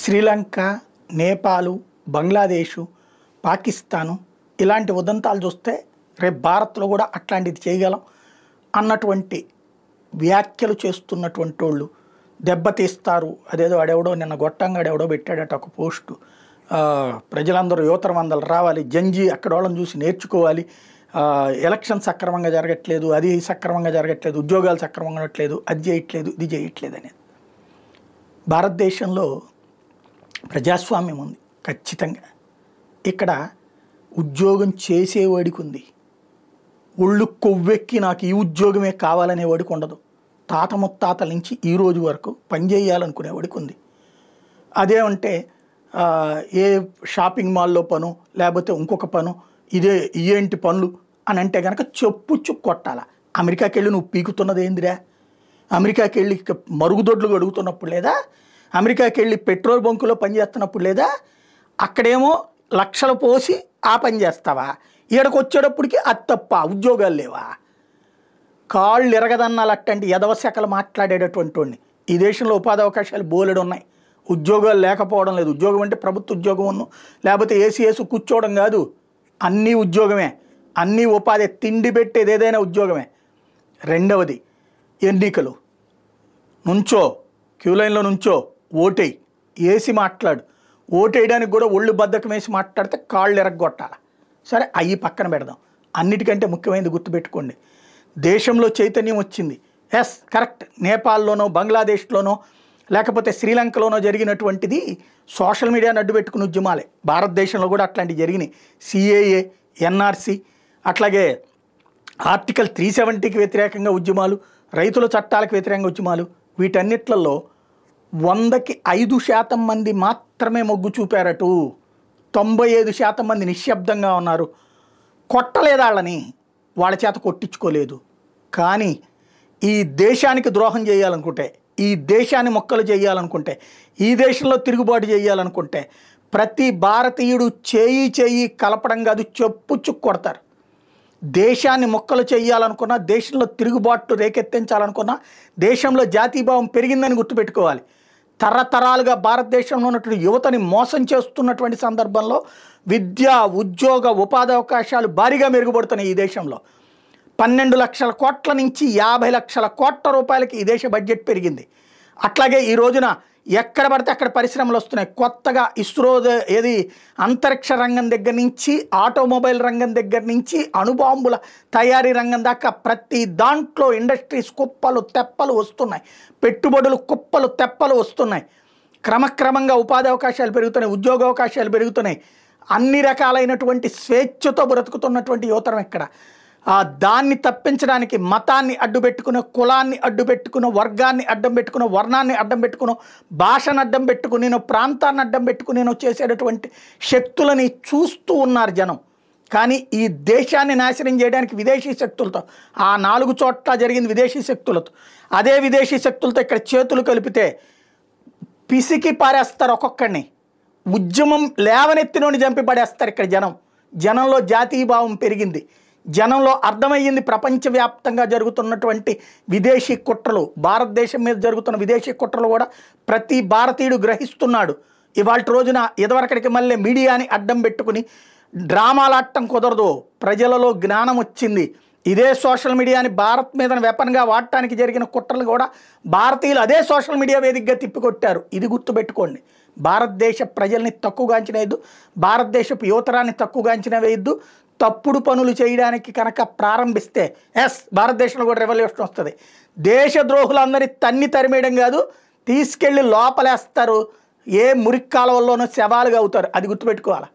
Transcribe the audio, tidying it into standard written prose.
శ్రీలంక, నేపాల్, బంగ్లాదేశ్, పాకిస్తాను ఇలాంటి ఉదంతాలు చూస్తే రేపు భారత్లో కూడా అట్లాంటిది చేయగలం అన్నటువంటి వ్యాఖ్యలు చేస్తున్నటువంటి వాళ్ళు దెబ్బతీస్తారు. అదేదో ఆడెవడో నిన్న గొట్టంగాడెవడో పెట్టాడట ఒక పోస్టు, ప్రజలందరూ యువతరం అందరూ రావాలి, జంజీ అక్కడ వాళ్ళని చూసి నేర్చుకోవాలి, ఎలక్షన్ సక్రమంగా జరగట్లేదు, అది సక్రమంగా జరగట్లేదు, ఉద్యోగాలు సక్రమంగా ఉండట్లేదు, అది చేయట్లేదు, ఇది చేయట్లేదు అనేది. భారతదేశంలో ప్రజాస్వామ్యం ఉంది ఖచ్చితంగా. ఇక్కడ ఉద్యోగం చేసేవాడికి ఉంది, ఒళ్ళు కొవ్వెక్కి నాకు ఈ ఉద్యోగమే కావాలనేవాడికి ఉండదు. తాత ముత్తాతల నుంచి ఈ రోజు వరకు పనిచేయాలనుకునేవాడికి ఉంది. అదేమంటే ఏ షాపింగ్ మాల్లో పను లేకపోతే ఇంకొక పను, ఇదేంటి పనులు అని అంటే కనుక చెప్పుచ్చు కొట్టాల. అమెరికాకి వెళ్ళి నువ్వు పీకుతున్నది ఏందిరా? అమెరికాకి వెళ్ళి మరుగుదొడ్లు అడుగుతున్నప్పుడు లేదా? అమెరికాకి వెళ్ళి పెట్రోల్ బంకులో పనిచేస్తున్నప్పుడు లేదా? అక్కడేమో లక్షలు పోసి ఆ పని చేస్తావా? ఈడకు వచ్చేటప్పటికి అది తప్ప, ఉద్యోగాలు లేవా? కాళ్ళు ఎరగదన్నాలు అట్టండి ఎదవశకలు మాట్లాడేటటువంటి వాడిని. ఈ దేశంలో ఉపాధి అవకాశాలు బోలెడు ఉన్నాయి, ఉద్యోగాలు లేకపోవడం లేదు. ఉద్యోగం అంటే ప్రభుత్వ ఉద్యోగం లేకపోతే ఏసీ కూర్చోవడం కాదు, అన్నీ ఉద్యోగమే, అన్నీ ఉపాధి, తిండి పెట్టేది ఏదైనా ఉద్యోగమే. రెండవది ఎన్నికలు, నుంచో క్యూ లైన్లో నుంచో ఓటేయి, వేసి మాట్లాడు. ఓటేయడానికి కూడా ఒళ్ళు బద్దకం వేసి మాట్లాడితే కాళ్ళు ఎరగొట్టాలి. సరే అవి పక్కన పెడదాం. అన్నిటికంటే ముఖ్యమైనది గుర్తుపెట్టుకోండి, దేశంలో చైతన్యం వచ్చింది. ఎస్ కరెక్ట్, నేపాల్లోనో బంగ్లాదేశ్లోనో లేకపోతే శ్రీలంకలోనో జరిగినటువంటిది సోషల్ మీడియాను అడ్డు పెట్టుకుని ఉద్యమాలే. భారతదేశంలో కూడా అట్లాంటివి జరిగినాయి. సిఏఏ, ఎన్ఆర్సి, అట్లాగే ఆర్టికల్ 370కి వ్యతిరేకంగా ఉద్యమాలు, రైతుల చట్టాలకు వ్యతిరేకంగా ఉద్యమాలు. వీటన్నిట్లలో 100కి 5% మంది మాత్రమే మొగ్గు చూపారటు, 95% మంది నిశ్శబ్దంగా ఉన్నారు. కొట్టలేదు వాళ్ళని, వాళ్ళ చేత కొట్టించుకోలేదు. కానీ ఈ దేశానికి ద్రోహం చేయాలనుకుంటే, ఈ దేశాన్ని మొక్కలు చేయాలనుకుంటే, ఈ దేశంలో తిరుగుబాటు చేయాలనుకుంటే ప్రతి భారతీయుడు చేయి కలపడం కాదు, చెప్పుచ్చు కొడతారు. దేశాన్ని మొక్కలు చేయాలనుకున్నా, దేశంలో తిరుగుబాటు రేకెత్తించాలనుకున్నా, దేశంలో జాతీయభావం పెరిగిందని గుర్తుపెట్టుకోవాలి. తరతరాలుగా భారతదేశంలో ఉన్నటువంటి యువతని మోసం చేస్తున్నటువంటి సందర్భంలో విద్య, ఉద్యోగ, ఉపాధి అవకాశాలు భారీగా మెరుగుపడుతున్నాయి. ఈ దేశంలో 12 లక్షల కోట్ల నుంచి 50 లక్షల కోట్ల రూపాయలకి ఈ దేశ బడ్జెట్ పెరిగింది. అట్లాగే ఈ రోజున ఎక్కడ పడితే అక్కడ పరిశ్రమలు వస్తున్నాయి. కొత్తగా ఇస్రో ఏది అంతరిక్ష రంగం దగ్గర నుంచి, ఆటోమొబైల్ రంగం దగ్గర నుంచి, అణుబాంబుల తయారీ రంగం దాకా ప్రతి దాంట్లో ఇండస్ట్రీస్ కుప్పలు తెప్పలు వస్తున్నాయి, పెట్టుబడులు కుప్పలు తెప్పలు వస్తున్నాయి. క్రమక్రమంగా ఉపాధి అవకాశాలు పెరుగుతున్నాయి, ఉద్యోగ అవకాశాలు పెరుగుతున్నాయి. అన్ని రకాలైనటువంటి స్వేచ్ఛతో బ్రతుకుతున్నటువంటి యువతరం ఇక్కడ. దాన్ని తప్పించడానికి మతాన్ని అడ్డుపెట్టుకుని, కులాన్ని అడ్డుపెట్టుకుని, వర్గాన్ని అడ్డం పెట్టుకుని, వర్ణాన్ని అడ్డం పెట్టుకుని, భాషను అడ్డం పెట్టుకుని, ప్రాంతాన్ని అడ్డం పెట్టుకుని చేసేటటువంటి శక్తులని చూస్తూ ఉన్నారు జనం. కానీ ఈ దేశాన్ని నాశనం చేయడానికి విదేశీ శక్తులతో, ఆ 4 చోట్ల జరిగింది విదేశీ శక్తులతో. అదే విదేశీ శక్తులతో ఇక్కడ చేతులు కలిపితే పిసికి పారేస్తారు ఒక్కొక్కడిని. ఉద్యమం లేవనెత్తినోని చంపి పడేస్తారు ఇక్కడ జనం. జనంలో జాతీయభావం పెరిగింది, జనంలో అర్థమయ్యింది ప్రపంచవ్యాప్తంగా జరుగుతున్నటువంటి విదేశీ కుట్రలు, భారతదేశం మీద జరుగుతున్న విదేశీ కుట్రలు కూడా ప్రతి భారతీయుడు గ్రహిస్తున్నాడు. ఇవాళ రోజున ఇదివరకడికి మళ్ళీ మీడియాని అడ్డం పెట్టుకుని డ్రామాలాడటం కుదరదు. ప్రజలలో జ్ఞానం వచ్చింది. ఇదే సోషల్ మీడియాని భారత్ మీద వెపన్గా వాడటానికి జరిగిన కుట్రలు కూడా భారతీయులు అదే సోషల్ మీడియా వేదికగా తిప్పికొట్టారు. ఇది గుర్తుపెట్టుకోండి. భారతదేశ ప్రజల్ని తక్కువగా అంచనా వేయద్దు, భారతదేశపు యువతరాన్ని తక్కువగా అంచనా వేయద్దు. తప్పుడు పనులు చేయడానికి కనుక ప్రారంభిస్తే భారతదేశంలో కూడా రెవల్యూషన్ వస్తుంది. దేశద్రోహులందరినీ తన్ని తరిమేయడం కాదు, తీసుకెళ్ళి లోపలేస్తారు, ఏ మురికి కాలువల్లోనూ శవాలుగా అవుతారు. అది గుర్తుపెట్టుకోవాలి.